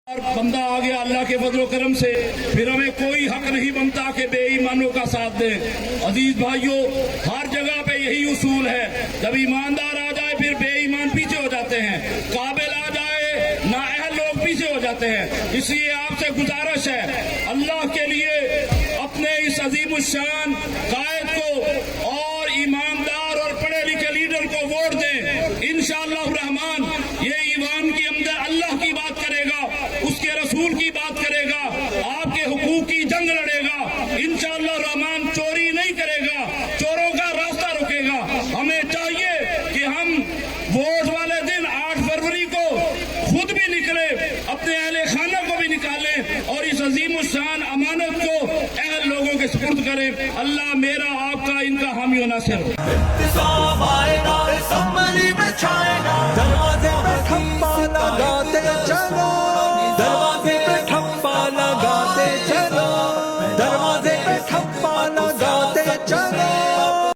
اور بندہ آ گیا اللہ کے فضل و کرم سے، پھر ہمیں کوئی حق نہیں بنتا کہ بے ایمانوں کا ساتھ دیں۔ عزیز بھائیوں، ہر جگہ پہ یہی اصول ہے، جب ایماندار آ جائے پھر بے ایمان پیچھے ہو جاتے ہیں، قابل آ جائے نااہل لوگ پیچھے ہو جاتے ہیں۔ اس لیے آپ سے گزارش ہے، اللہ کے لیے اپنے اس عظیم الشان قائد کو اور ایماندار اور پڑھے لکھے لیڈر کو ووٹ دیں۔ انشاءاللہ الرحمن یہ ایوان کے اندر اللہ کی بات کرے گا، اس کے رسول کی بات کرے گا، آپ کے حقوق کی جنگ لڑے گا، انشاءاللہ الرحمن چوری نہیں کرے گا، چوروں کا راستہ رکے گا۔ ہمیں چاہیے کہ ہم ووٹ والے دن 8 فروری کو خود بھی نکلے، اپنے اہل خانہ کو بھی نکالیں اور اس عظیم الشان امانت کو اہل لوگوں کے سپرد کریں۔ اللہ میرا آپ کا ان کا حامی و ناصر ہو۔ دروازے پہ کھمبا لگاتے چلو، دروازے